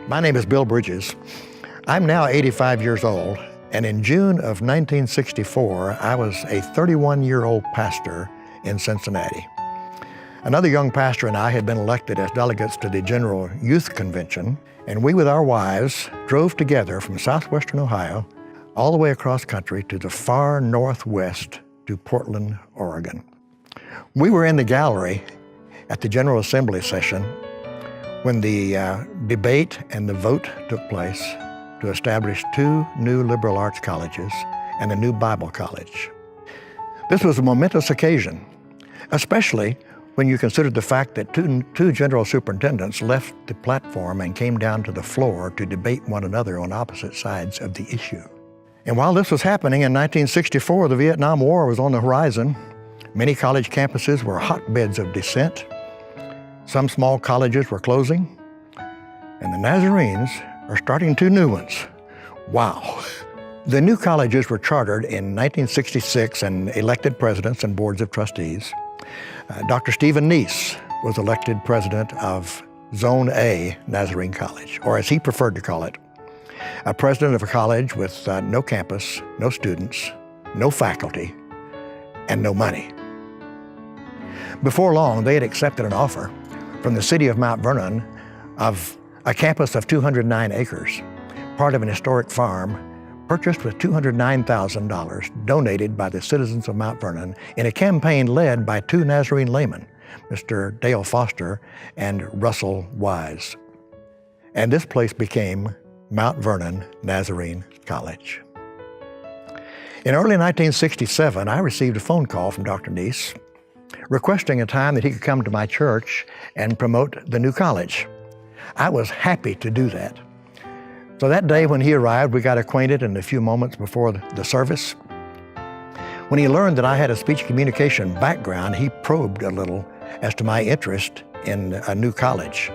My name is Bill Bridges. I'm now 85 years old, and in June of 1964, I was a 31-year-old pastor in Cincinnati. Another young pastor and I had been elected as delegates to the General Youth Convention, and we with our wives drove together from southwestern Ohio all the way across country to the far northwest to Portland, Oregon. We were in the gallery at the General Assembly session when the debate and the vote took place to establish 2 new liberal arts colleges and a new Bible college. This was a momentous occasion, especially when you consider the fact that two general superintendents left the platform and came down to the floor to debate one another on opposite sides of the issue. And while this was happening in 1964, the Vietnam War was on the horizon. Many college campuses were hotbeds of dissent. Some small colleges were closing, and the Nazarenes are starting 2 new ones. Wow. The new colleges were chartered in 1966 and elected presidents and boards of trustees. Dr. Stephen Neese was elected president of Zone A Nazarene College, or as he preferred to call it, a president of a college with no campus, no students, no faculty, and no money. Before long, they had accepted an offer from the city of Mount Vernon of a campus of 209 acres, part of an historic farm purchased with $209,000 donated by the citizens of Mount Vernon in a campaign led by 2 Nazarene laymen, Mr. Dale Foster and Russell Wise. And this place became Mount Vernon Nazarene College. In early 1967, I received a phone call from Dr. Neese requesting a time that he could come to my church and promote the new college. I was happy to do that. So that day when he arrived, we got acquainted in a few moments before the service. When he learned that I had a speech communication background, he probed a little as to my interest in a new college.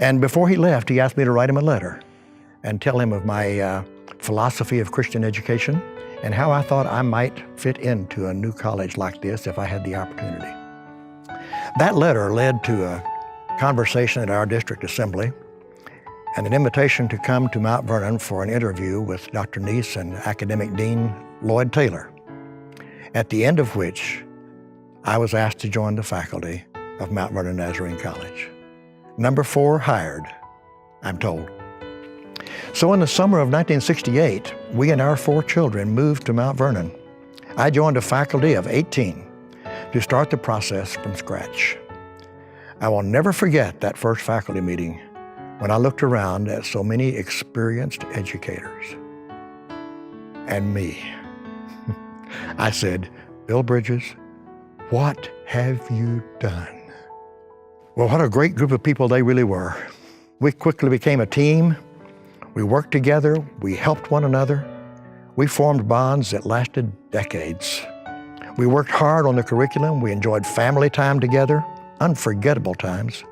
And before he left, he asked me to write him a letter and tell him of my philosophy of Christian education and how I thought I might fit into a new college like this if I had the opportunity. That letter led to a conversation at our district assembly and an invitation to come to Mount Vernon for an interview with Dr. Neese and Academic Dean Lloyd Taylor, at the end of which I was asked to join the faculty of Mount Vernon Nazarene College. Number 4 hired, I'm told. So in the summer of 1968, we and our 4 children moved to Mount Vernon. I joined a faculty of 18 to start the process from scratch. I will never forget that first faculty meeting when I looked around at so many experienced educators and me. I said, Bill Bridges, what have you done? Well, what a great group of people they really were. We quickly became a team. We worked together. We helped one another. We formed bonds that lasted decades. We worked hard on the curriculum. We enjoyed family time together, unforgettable times,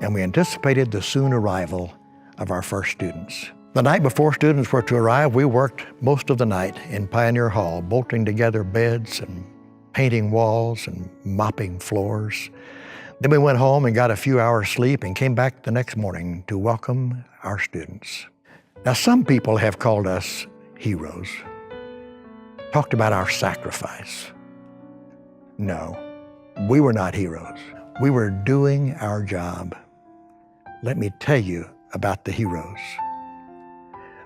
and we anticipated the soon arrival of our first students. The night before students were to arrive, we worked most of the night in Pioneer Hall, bolting together beds and painting walls and mopping floors. Then we went home and got a few hours sleep and came back the next morning to welcome our students. Now, some people have called us heroes, talked about our sacrifice. No, we were not heroes. We were doing our job. Let me tell you about the heroes.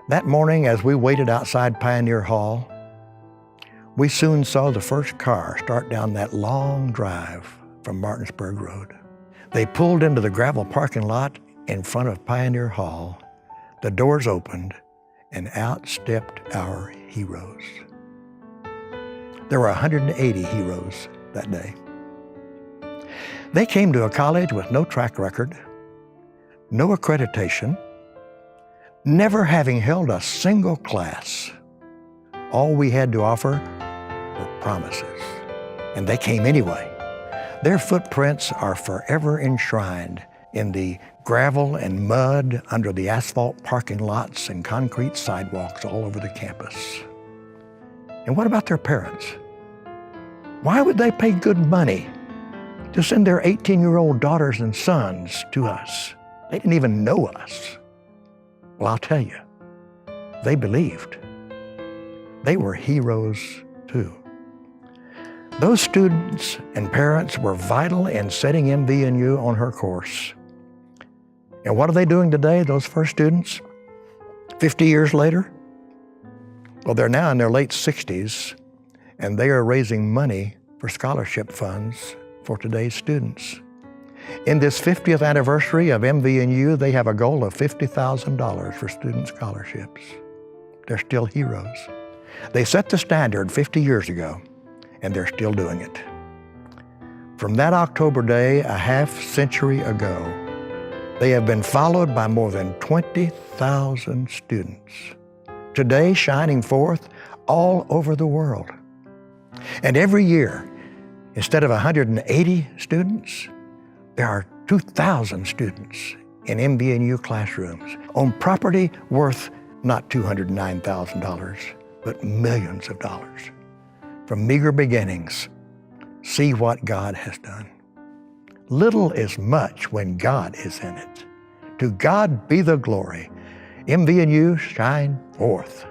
That morning, as we waited outside Pioneer Hall, we soon saw the first car start down that long drive from Martinsburg Road. They pulled into the gravel parking lot in front of Pioneer Hall. The doors opened, and out stepped our heroes. There were 180 heroes that day. They came to a college with no track record, no accreditation, never having held a single class. All we had to offer were promises, and they came anyway. Their footprints are forever enshrined in the gravel and mud under the asphalt parking lots and concrete sidewalks all over the campus. And what about their parents? Why would they pay good money to send their 18-year-old daughters and sons to us? They didn't even know us. Well, I'll tell you, they believed. They were heroes too. Those students and parents were vital in setting MVNU on her course. And what are they doing today, those first students, 50 years later? Well, they're now in their late 60s, and they are raising money for scholarship funds for today's students. In this 50th anniversary of MVNU, they have a goal of $50,000 for student scholarships. They're still heroes. They set the standard 50 years ago, and they're still doing it. From that October day, a half-century ago, they have been followed by more than 20,000 students, today shining forth all over the world. And every year, instead of 180 students, there are 2,000 students in MVNU classrooms on property worth not $209,000, but millions of dollars. From meager beginnings, see what God has done. Little is much when God is in it. To God be the glory. MVNU, shine forth.